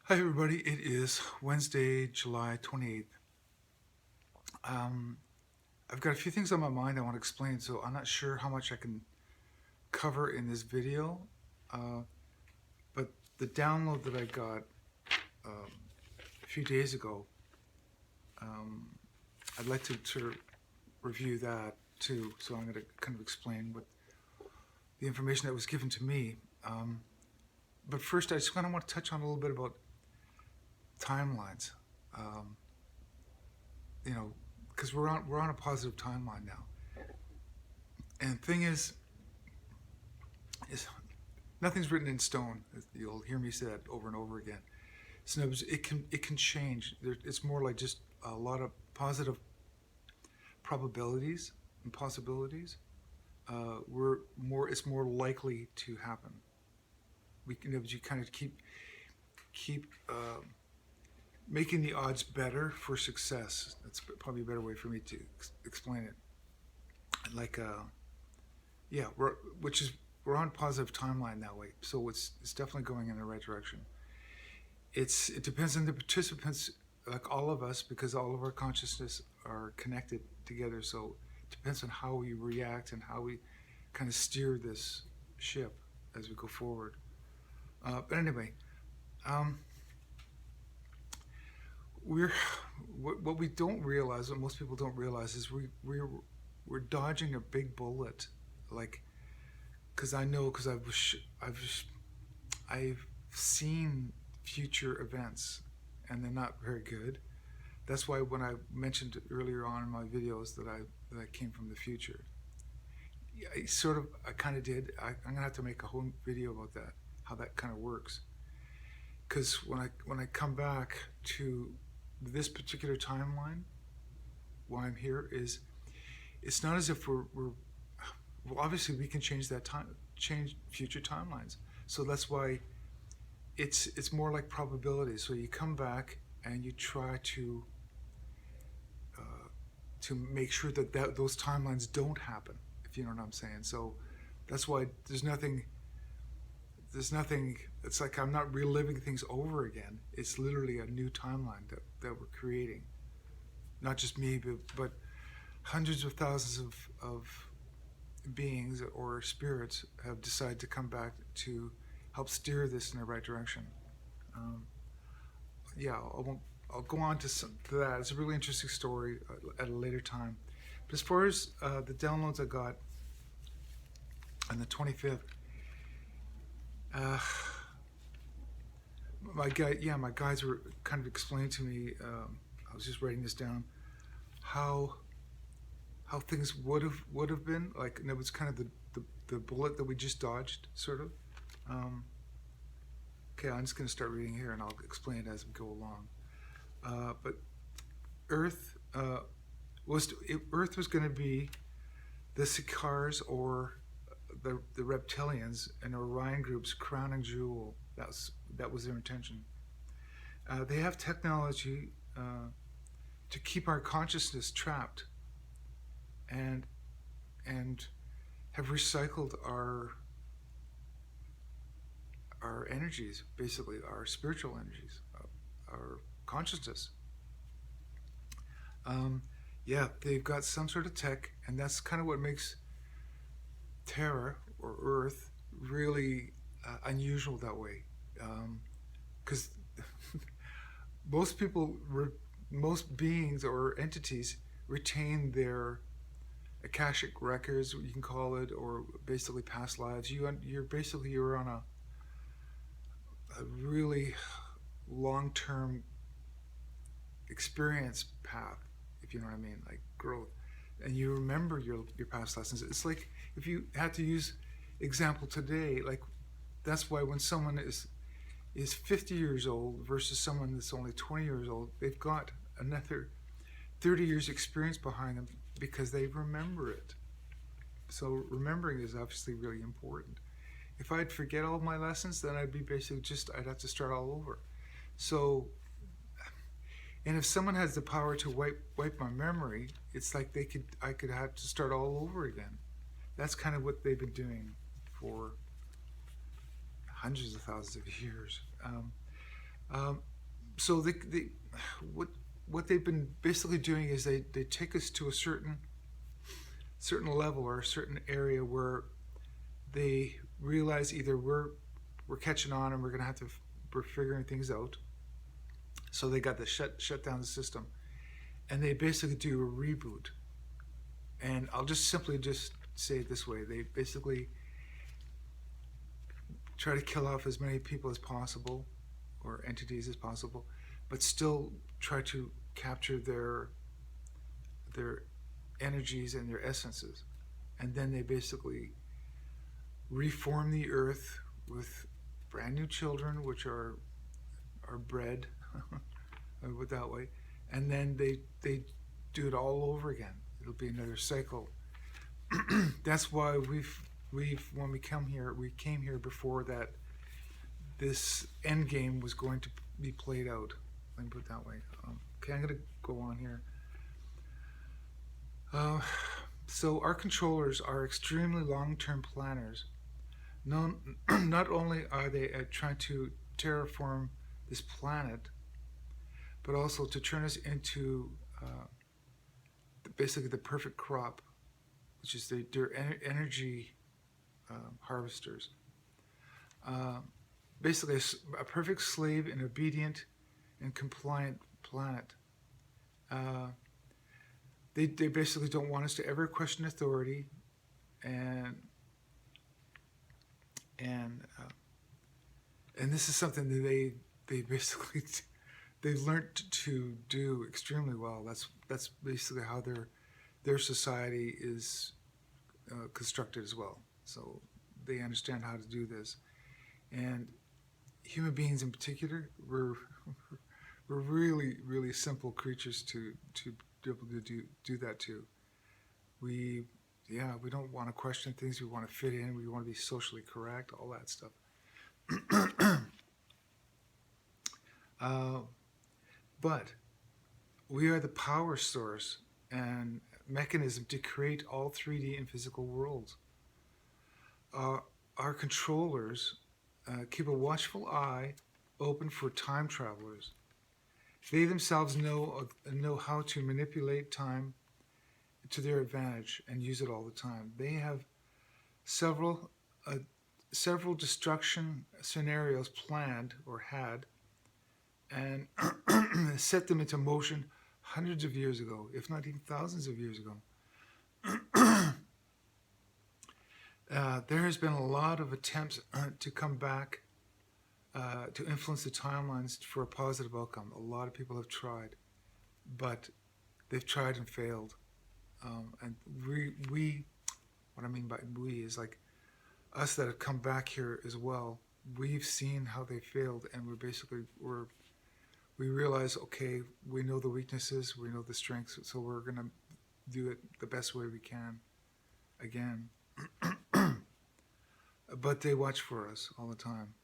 Hi, everybody. It is Wednesday, July 28th. Um, I've got a few things on my mind I want to explain, so I'm not sure how much I can cover in this video. Uh, but the download that I got um, a few days ago, um, I'd like to sort of review that too. So I'm going to kind of explain what the information that was given to me. But first, I just kind of want to touch on a little bit about timelines. Um, you know, because we're on a positive timeline now. And the thing is nothing's written in stone. You'll hear me say that over and over again. So it can change. It's more like just a lot of positive probabilities and possibilities. We're more. It's more likely to happen. You kind of keep making the odds better for success. That's probably a better way for me to explain it. Like yeah, we're on positive timeline that way. So it's definitely going in the right direction. It depends on the participants, like all of us, because all of our consciousness are connected together. So it depends on how we react and how we kind of steer this ship as we go forward. But anyway, um, we're what we don't realize, what most people don't realize, is we're dodging a big bullet, like because I know because I've seen future events, and they're not very good. That's why when I mentioned earlier on in my videos that I came from the future, I kind of did. I'm gonna have to make a whole video about that, how that kind of works. Because when I come back to this particular timeline, why I'm here is it's not as if we're well, obviously we can change that time, change future timelines. So that's why it's more like probability. So you come back and you try to make sure that those timelines don't happen, if you know what I'm saying. So that's why there's nothing. It's like I'm not reliving things over again. It's literally a new timeline that we're creating. Not just me, but hundreds of thousands of beings or spirits have decided to come back to help steer this in the right direction. Um, yeah, I'll go on to that. It's a really interesting story at a later time. But as far as the downloads I got on the 25th, uh, my guides were kind of explaining to me. I was just writing this down. How things would have been like, and it was kind of the bullet that we just dodged, sort of. Um, okay, I'm just going to start reading here, and I'll explain it as we go along. But Earth Earth was going to be the Sicars, or the reptilians, and Orion group's crowning jewel. That was their intention. They have technology to keep our consciousness trapped, and have recycled our energies, basically our spiritual energies, our consciousness. Yeah, they've got some sort of tech, and that's kind of what makes Terra, or Earth, really unusual that way. Because most people, most beings or entities retain their akashic records, you can call it, or basically past lives. You're on a really long-term experience path, if you know what I mean, like growth, and you remember your past lessons. It's like if you had to use example today, like that's why when someone is 50 years old versus someone that's only 20 years old, they've got another 30 years experience behind them because they remember it. So remembering is obviously really important. If I'd forget all of my lessons, then I'd be basically I'd have to start all over. So, and if someone has the power to wipe my memory, it's like I could have to start all over again. That's kind of what they've been doing for hundreds of thousands of years. Um, so what what they've been basically doing is they take us to a certain level or a certain area where they realize either we're catching on and we're gonna have to we're figuring things out. So they got to shut down the system, and they basically do a reboot. And I'll just simply just say it this way: they basically try to kill off as many people as possible or entities as possible, but still try to capture their energies and their essences, and then they basically reform the earth with brand new children, which are bred with that way, and then they do it all over again. It'll be another cycle. That's why we've when we came here before that this end game was going to be played out. Let me put it that way. Okay, I'm going to go on here. Uh, so our controllers are extremely long-term planners. Not only are they trying to terraform this planet, but also to turn us into basically the perfect crop, which is their energy harvesters. Uh, Basically, a perfect slave and obedient and compliant planet. Uh, they basically don't want us to ever question authority, and and uh, and this is something that they basically they've learned to do extremely well. That's basically how their society is constructed as well. So they understand how to do this, and human beings in particular, we're really simple creatures to be able to do that too. We we don't want to question things. We want to fit in. We want to be socially correct. All that stuff. uh, but we are the power source and mechanism to create all 3D and physical worlds. Our controllers keep a watchful eye open for time travelers. They themselves know how to manipulate time to their advantage and use it all the time. They have several uh, several destruction scenarios planned or had, and set them into motion hundreds of years ago, if not even thousands of years ago. There has been a lot of attempts to come back to influence the timelines for a positive outcome. A lot of people have tried, but they've tried and failed. And what I mean by we is like us that have come back here as well. We've seen how they failed, and we realize, okay, we know the weaknesses, we know the strengths, so we're gonna do it the best way we can again. But they watch for us all the time.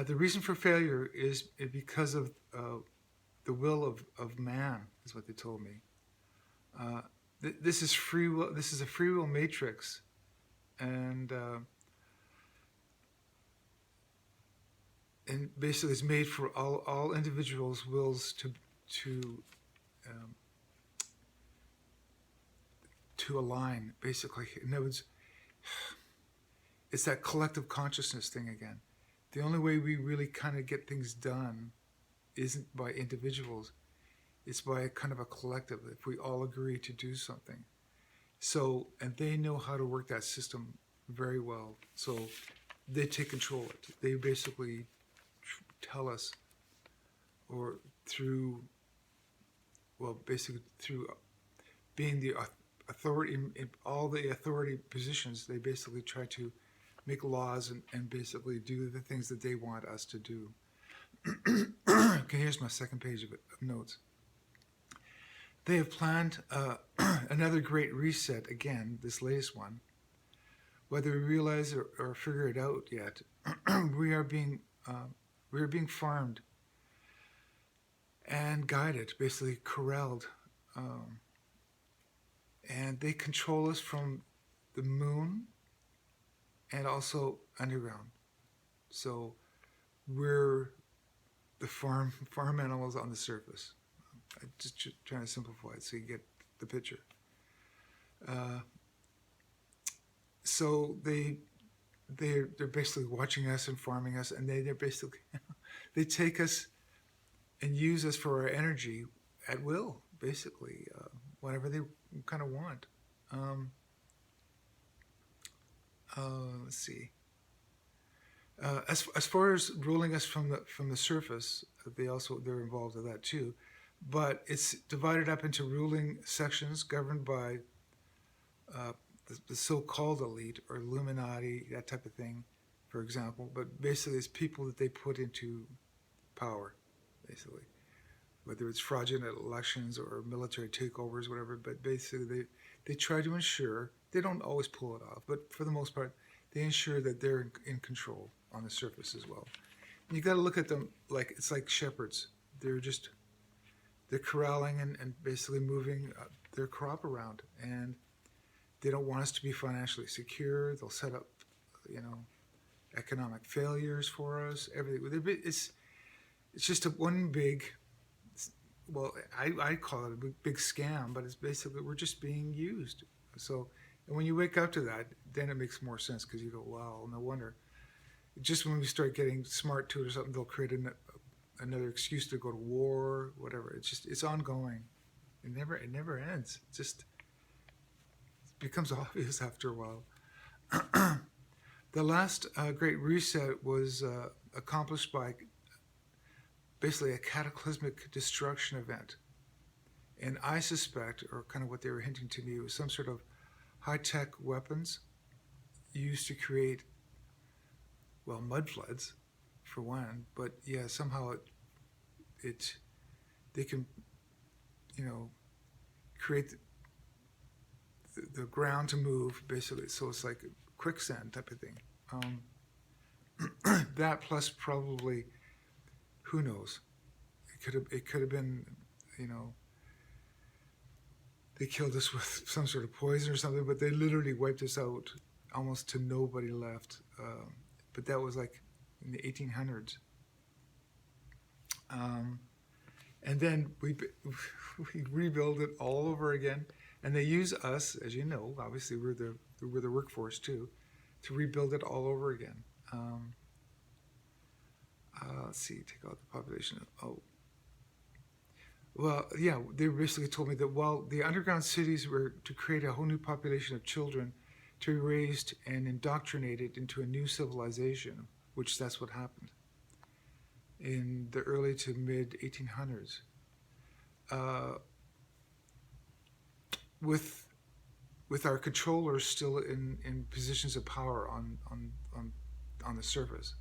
The reason for failure is because of the will of man, is what they told me. This is free will. This is a free will matrix, and basically it's made for all individuals' wills um, to align. Basically, in other words, it's that collective consciousness thing again. The only way we really kind of get things done isn't by individuals. It's by a kind of a collective, if we all agree to do something. So, and they know how to work that system very well. So they take control of it. They basically tell us, or basically through being the authority in all the authority positions, they basically try to make laws and basically do the things that they want us to do. Okay, here's my second page of notes. They have planned another great reset again, this latest one. Whether we realize or figure it out yet, we are being farmed and guided, basically corralled, and they control us from the moon and also underground. So we're the farm animals on the surface. I'm just trying to simplify it so you get the picture. Uh, so they're basically watching us and farming us, and they're basically they take us and use us for our energy at will, basically, whatever they kind of want. Let's see. As far as ruling us from the surface, they're involved in that too, but it's divided up into ruling sections governed by the so-called elite or Illuminati, that type of thing, for example. But basically, it's people that they put into power, basically, whether it's fraudulent elections or military takeovers, whatever. But basically, they try to ensure, they don't always pull it off, but for the most part, they ensure that they're in control on the surface as well. And you got to look at them like it's like shepherds. They're corralling and basically moving their crop around, and they don't want us to be financially secure. They'll set up, economic failures for us. Everything. It's just one big. Well, I call it a big scam, but it's basically we're just being used. So, and when you wake up to that, then it makes more sense because you go, wow, no wonder. Just when we start getting smart to it or something, they'll create another excuse to go to war, whatever. It's ongoing. It never ends. It becomes obvious after a while. The last Great Reset was accomplished by basically a cataclysmic destruction event. And I suspect, or kind of what they were hinting to me, was some sort of high-tech weapons used to create, mud floods, for one. But yeah, somehow they can, create the ground to move, basically. So it's like a quicksand type of thing. That plus probably, who knows? It could have been, they killed us with some sort of poison or something, but they literally wiped us out almost to nobody left. But that was like in the 1800s. And then we rebuild it all over again. And they use us, as you know, obviously we're the workforce too, to rebuild it all over again. Let's see, take out the population. Well, yeah, they basically told me that while the underground cities were to create a whole new population of children to be raised and indoctrinated into a new civilization, which that's what happened in the early to mid 1800s. With our controllers still in positions of power on the surface.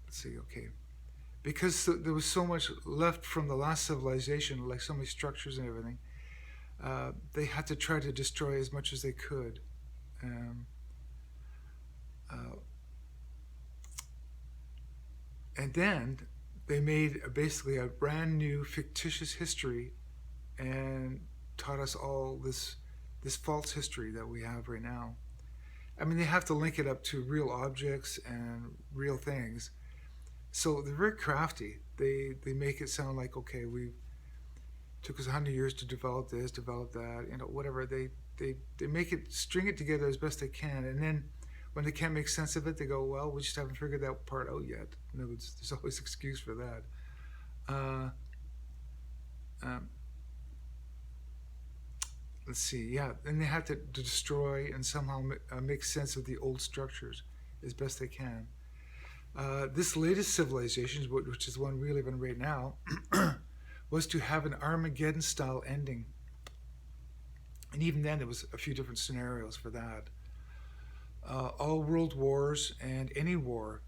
Let's see, okay. Because there was so much left from the last civilization, like so many structures and everything, they had to try to destroy as much as they could. And then they made basically a brand new fictitious history and taught us all this false history that we have right now. I mean, they have to link it up to real objects and real things. So they're very crafty. They make it sound like, okay, we took us 100 years to develop this, develop that, whatever. They make it, string it together as best they can, and then when they can't make sense of it, they go, well, we just haven't figured that part out yet. No, there's always an excuse for that. Let's see, yeah, and they have to destroy and somehow make sense of the old structures as best they can. This latest civilization, which is the one we live in right now, was to have an Armageddon-style ending. And even then, there was a few different scenarios for that. All world wars and any war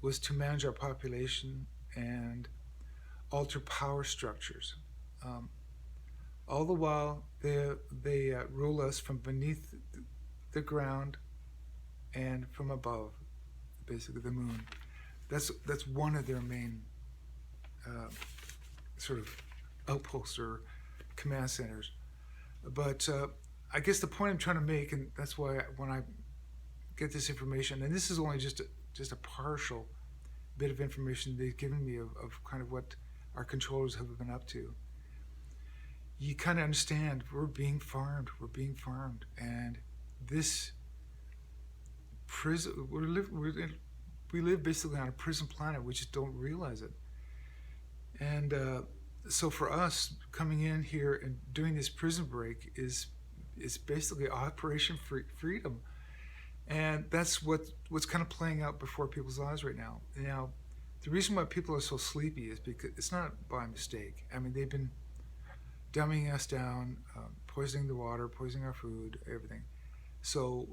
was to manage our population and alter power structures. All the while, they rule us from beneath the ground and from above, basically the moon. That's one of their main sort of outposts or command centers. But I guess the point I'm trying to make, and that's why when I get this information, and this is only just a partial bit of information they've given me of kind of what our controllers have been up to. You kind of understand we're being farmed. We're being farmed, and this prison we live basically on a prison planet. We just don't realize it. And so for us coming in here and doing this prison break is basically Operation Freedom, and that's what's kind of playing out before people's eyes right now. Now, the reason why people are so sleepy is because it's not by mistake. I mean, they've been dumbing us down, poisoning the water, poisoning our food, everything. So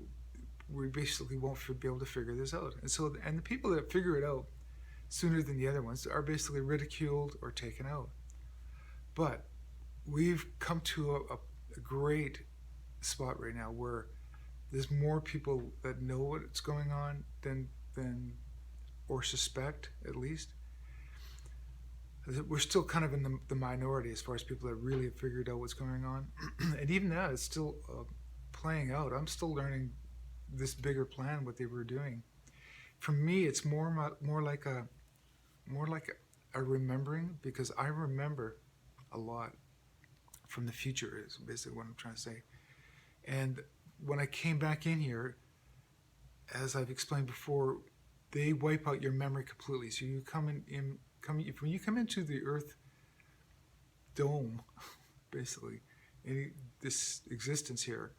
we basically won't be able to figure this out. And the people that figure it out sooner than the other ones are basically ridiculed or taken out. But we've come to a great spot right now where there's more people that know what's going on than or suspect, at least. We're still kind of in the minority as far as people that really have figured out what's going on. And even that is still playing out. I'm still learning this bigger plan, what they were doing. For me, it's more like a remembering, because I remember a lot from the future is basically what I'm trying to say. And when I came back in here, as I've explained before, they wipe out your memory completely. So you when you come into the Earth dome, basically, this existence here,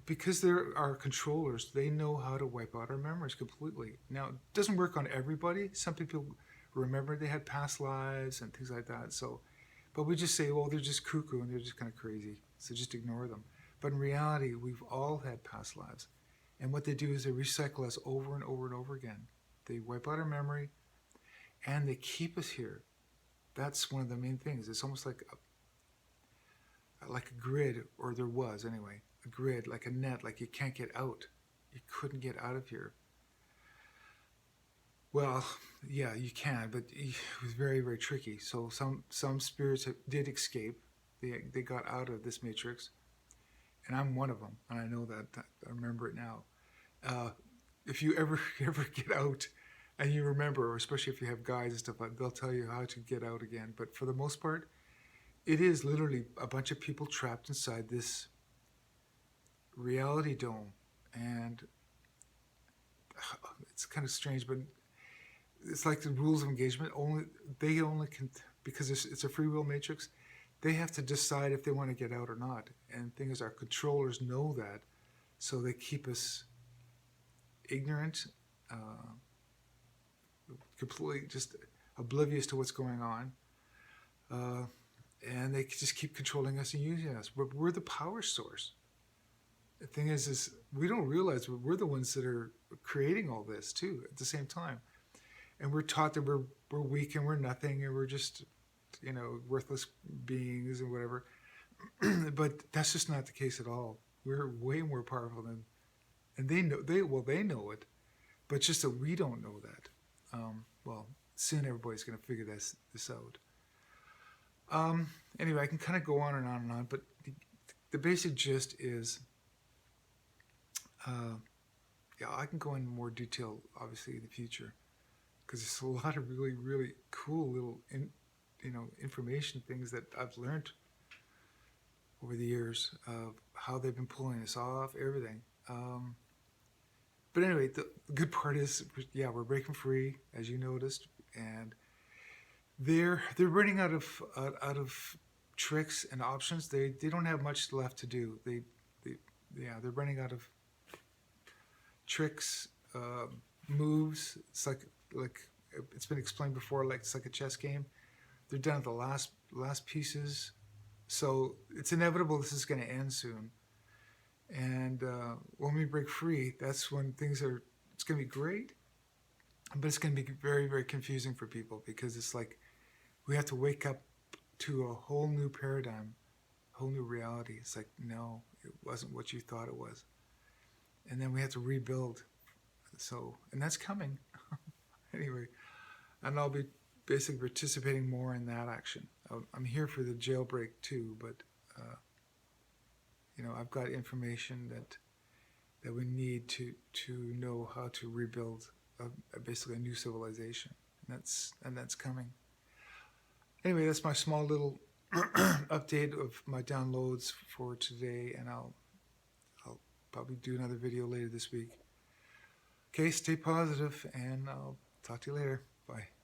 because there are controllers, they know how to wipe out our memories completely. Now, it doesn't work on everybody. Some people remember they had past lives and things like that. So, but we just say, well, they're just cuckoo and they're just kind of crazy, so just ignore them. But in reality, we've all had past lives. And what they do is they recycle us over and over and over again. They wipe out our memory, and they keep us here. That's one of the main things. It's almost like a grid, or there was anyway, a grid, like a net, like you can't get out. You couldn't get out of here. Well, yeah, you can, but it was very, very tricky. So some spirits did escape. They got out of this matrix, and I'm one of them, and I know that. I remember it now. If you ever get out and you remember, or especially if you have guides and stuff, they'll tell you how to get out again. But for the most part, it is literally a bunch of people trapped inside this reality dome, and it's kind of strange, but it's like the rules of engagement. They only can, because it's a free will matrix. They have to decide if they want to get out or not. And the thing is, our controllers know that, so they keep us ignorant, completely just oblivious to what's going on, and they just keep controlling us and using us. We're the power source. The thing is we don't realize we're the ones that are creating all this too at the same time, and we're taught that we're weak and we're nothing and we're just worthless beings and whatever. But that's just not the case at all. We're way more powerful than, and they know it, but just that we don't know that. Well, soon everybody's going to figure this out. Anyway, I can kind of go on and on and on, but the basic gist is, I can go into more detail, obviously, in the future, because there's a lot of really, really cool little, information things that I've learned over the years of how they've been pulling us off, everything. But anyway, the good part is, we're breaking free, as you noticed, and they're running out of tricks and options. They don't have much left to do. They're running out of tricks, moves. It's like it's been explained before. Like it's like a chess game. They're down to the last pieces. So it's inevitable this is going to end soon. And when we break free, that's when it's going to be great, but it's going to be very, very confusing for people, because it's like we have to wake up to a whole new paradigm, a whole new reality. It's like, no, it wasn't what you thought it was. And then we have to rebuild. So, and that's coming. Anyway, and I'll be basically participating more in that action. I'm here for the jailbreak too, but I've got information that we need to know how to rebuild basically a new civilization, and that's coming. Anyway, that's my small little update of my downloads for today, and I'll probably do another video later this week. Okay, stay positive, and I'll talk to you later. Bye.